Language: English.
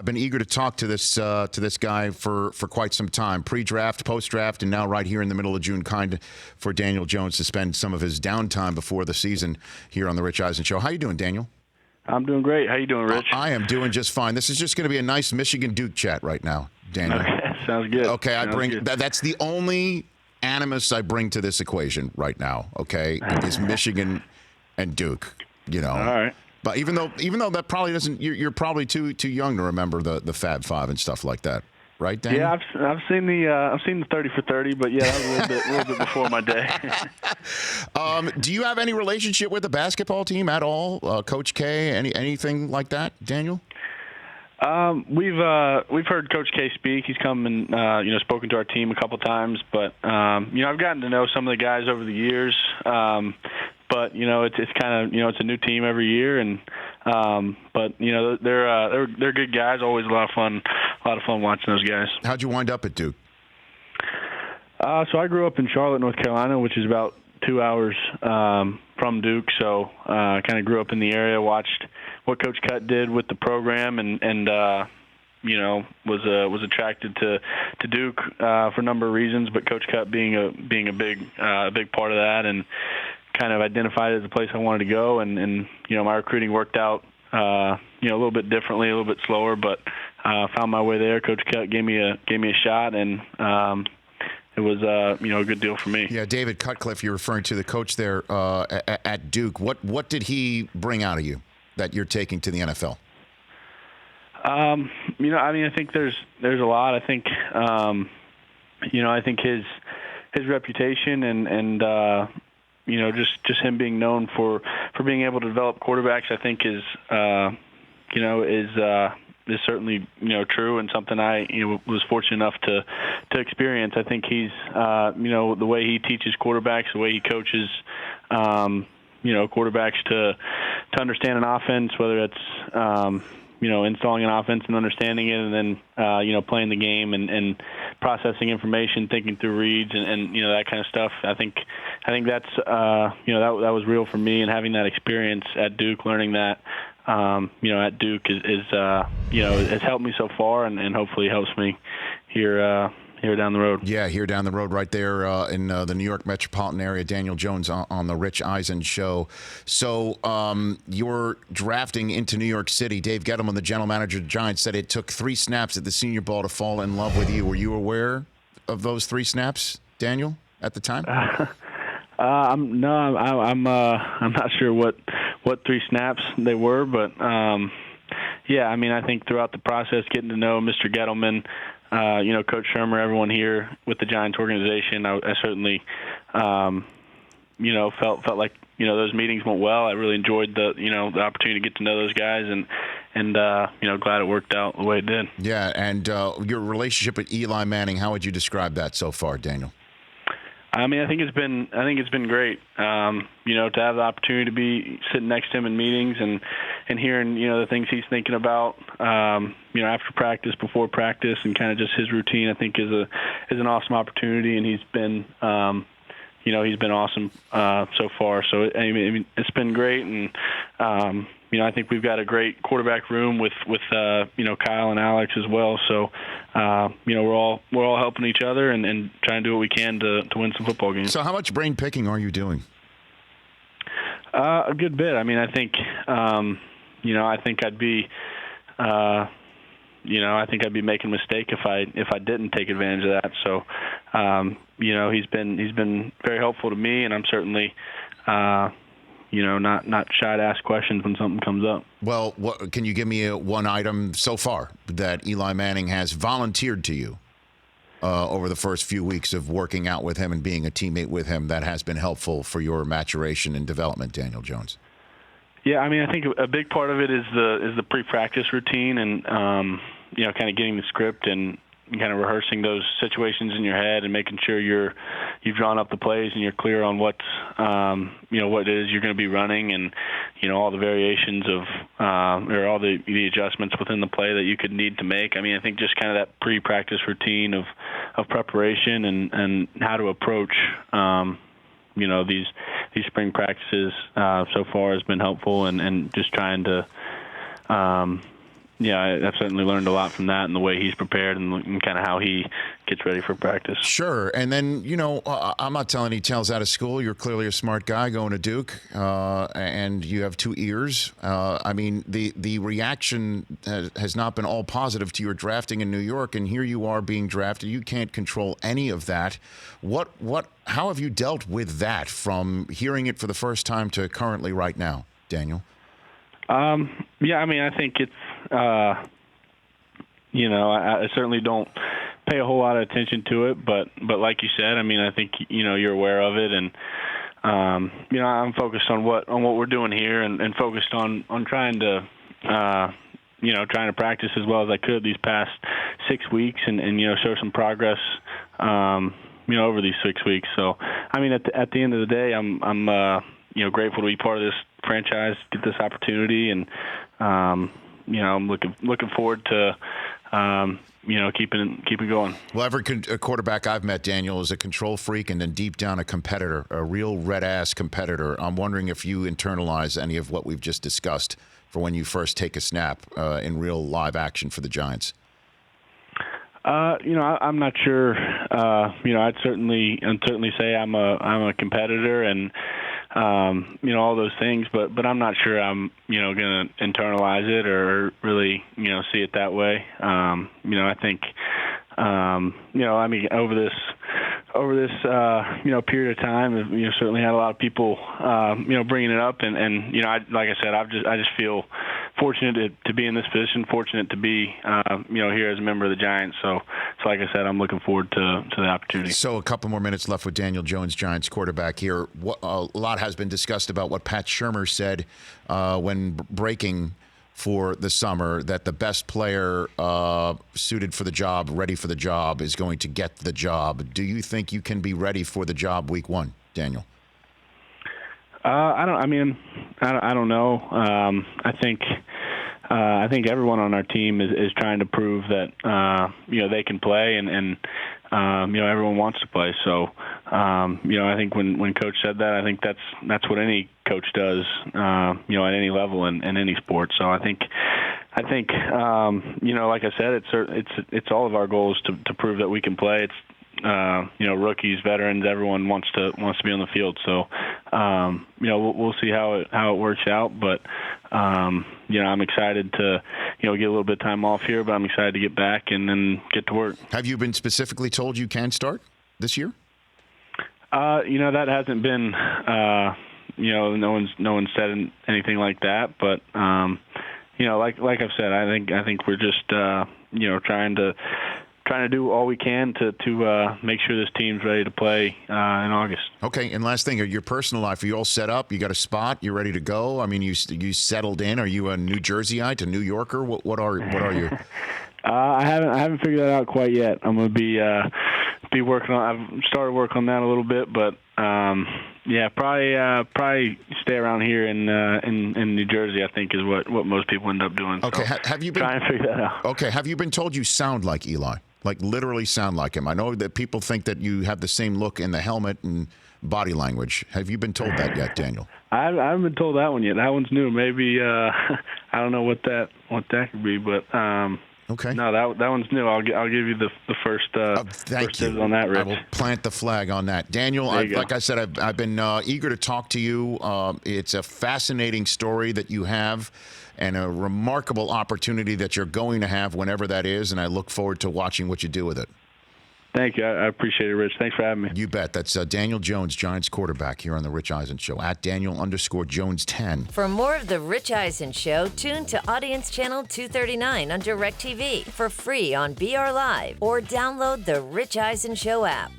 I've been eager to talk to this guy for quite some time, pre-draft, post-draft, and now right here in the middle of June, kind of for Daniel Jones to spend some of his downtime before the season here on the Rich Eisen Show. How you doing, Daniel? I'm doing great. How you doing, Rich? I am doing just fine. This is just going to be a nice Michigan Duke chat right now, Daniel. Okay, sounds good. Okay, that's the only animus I bring to this equation right now. Okay, is Michigan and Duke. You know. All right. But even though that probably doesn't, you're probably too young to remember the Fab Five and stuff like that, right, Daniel? Yeah, I've seen the 30 for 30, but yeah, that was a little bit before my day. Do you have any relationship with the basketball team at all, Coach K? Anything like that, Daniel? We've heard Coach K speak. He's come and spoken to our team a couple times, but I've gotten to know some of the guys over the years. But it's kind of it's a new team every year, and but they're good guys. Always a lot of fun watching those guys. How'd you wind up at Duke? So I grew up in Charlotte, North Carolina, which is about 2 hours from Duke. So I kind of grew up in the area, watched what Coach Cutt did with the program, and was attracted to Duke for a number of reasons. But Coach Cutt being a big part of that, and kind of identified it as a place I wanted to go, and my recruiting worked out a little bit differently, a little bit slower, but found my way there. Coach Cutt gave me a shot, and it was a good deal for me. Yeah, David Cutcliffe, you're referring to the coach there at Duke. What did he bring out of you that you're taking to the NFL? I think there's a lot. I think I think his reputation and just him being known for being able to develop quarterbacks, I think is certainly true, and something I was fortunate enough to experience. I think he's the way he teaches quarterbacks, the way he coaches quarterbacks to understand an offense, whether it's installing an offense and understanding it, and then playing the game and processing information, thinking through reads, and that kind of stuff. I think that's that was real for me, and having that experience at Duke, learning that at Duke is has helped me so far, and hopefully helps me here down the road. Yeah, here down the road, right there in the New York metropolitan area. Daniel Jones on the Rich Eisen Show. So you're drafting into New York City. Dave Gettleman, the general manager of the Giants, said it took 3 snaps at the Senior Bowl to fall in love with you. Were you aware of those 3 snaps, Daniel, at the time? I'm not sure what 3 snaps they were, but yeah, I think throughout the process, getting to know Mr. Gettleman, Coach Shermer, everyone here with the Giants organization, I certainly, felt like those meetings went well. I really enjoyed the opportunity to get to know those guys, and glad it worked out the way it did. Yeah, and your relationship with Eli Manning, how would you describe that so far, Daniel? I think it's been great. To have the opportunity to be sitting next to him in meetings and hearing the things he's thinking about after practice, before practice, and kind of just his routine, I think is an awesome opportunity, and he's been awesome so far. So it's been great, and I think we've got a great quarterback room with Kyle and Alex as well. So we're all helping each other and trying to do what we can to win some football games. So how much brain picking are you doing? A good bit. I think I think I'd be making a mistake if I didn't take advantage of that. So he's been very helpful to me, and I'm certainly not shy to ask questions when something comes up. Well, can you give me one item so far that Eli Manning has volunteered to you over the first few weeks of working out with him and being a teammate with him that has been helpful for your maturation and development, Daniel Jones? Yeah, I think a big part of it is the pre-practice routine, and kind of getting the script and kind of rehearsing those situations in your head and making sure you've drawn up the plays and you're clear on what it is you're going to be running, and all the variations of or all the adjustments within the play that you could need to make. I think just kind of that pre-practice routine of preparation and how to approach these spring practices so far has been helpful, and just trying to I've certainly learned a lot from that and the way he's prepared and kind of how he gets ready for practice. Sure. And then, I'm not telling any tales out of school. You're clearly a smart guy going to Duke, and you have 2 ears. I mean, the reaction has not been all positive to your drafting in New York, and here you are being drafted. You can't control any of that. How have you dealt with that from hearing it for the first time to currently right now, Daniel? Yeah, I mean, I think it's, I certainly don't pay a whole lot of attention to it, but like you said, I mean, I think, you're aware of it, and, I'm focused on what we're doing here and focused on trying to, trying to practice as well as I could these past 6 weeks and show some progress, over these 6 weeks. So, I mean, at the end of the day, I'm grateful to be part of this franchise, get this opportunity, and I'm looking forward to keeping going. Well, every quarterback I've met, Daniel, is a control freak and then deep down a competitor, a real red-ass competitor. I'm wondering if you internalize any of what we've just discussed for when you first take a snap in real live action for the Giants. I'm not sure. I'd certainly say I'm a competitor and all those things, but I'm not sure I'm going to internalize it or really see it that way. I think I mean over this period of time, certainly had a lot of people bringing it up, and like I said, I just feel fortunate to be in this position, fortunate to be here as a member of the Giants. So like I said, I'm looking forward to the opportunity. So a couple more minutes left with Daniel Jones, Giants quarterback here. A lot has been discussed about what Pat Shurmur said when breaking for the summer, that the best player suited for the job, ready for the job, is going to get the job. Do you think you can be ready for the job week 1, Daniel? I don't know. I think everyone on our team is trying to prove that they can play and everyone wants to play. So I think when Coach said that, I think that's what any coach does at any level in any sport. So I think like I said, it's all of our goals to prove that we can play. It's rookies, veterans, everyone wants to be on the field. So, we'll see how it works out. But, I'm excited to, get a little bit of time off here, but I'm excited to get back and then get to work. Have you been specifically told you can start this year? That hasn't been, no one's said anything like that. But, like I've said, I think we're just, trying to do all we can to make sure this team's ready to play in August. Okay, and last thing, your personal life, are you all set up? You got a spot? You ready to go? I mean, you settled in? Are you a New Jerseyite, a New Yorker? What are you? I haven't figured that out quite yet. I'm going to be working on. I've started work on that a little bit, but probably stay around here in New Jersey, I think, is what most people end up doing. Okay, so have you been trying to figure that out? Okay, have you been told you sound like Eli? Like literally sound like him? I know that people think that you have the same look in the helmet and body language. Have you been told that yet, Daniel? I haven't been told that one yet. That one's new. Maybe I don't know what that could be, but okay. No, that one's new. I'll give you the first. Thank first you on that, Rich. I will plant the flag on that, Daniel. Like I said, I've been eager to talk to you. It's a fascinating story that you have, and a remarkable opportunity that you're going to have whenever that is, and I look forward to watching what you do with it. Thank you. I appreciate it, Rich. Thanks for having me. You bet. That's Daniel Jones, Giants quarterback, here on The Rich Eisen Show, at Daniel_Jones10. For more of The Rich Eisen Show, tune to Audience Channel 239 on DirecTV for free on BR Live, or download The Rich Eisen Show app.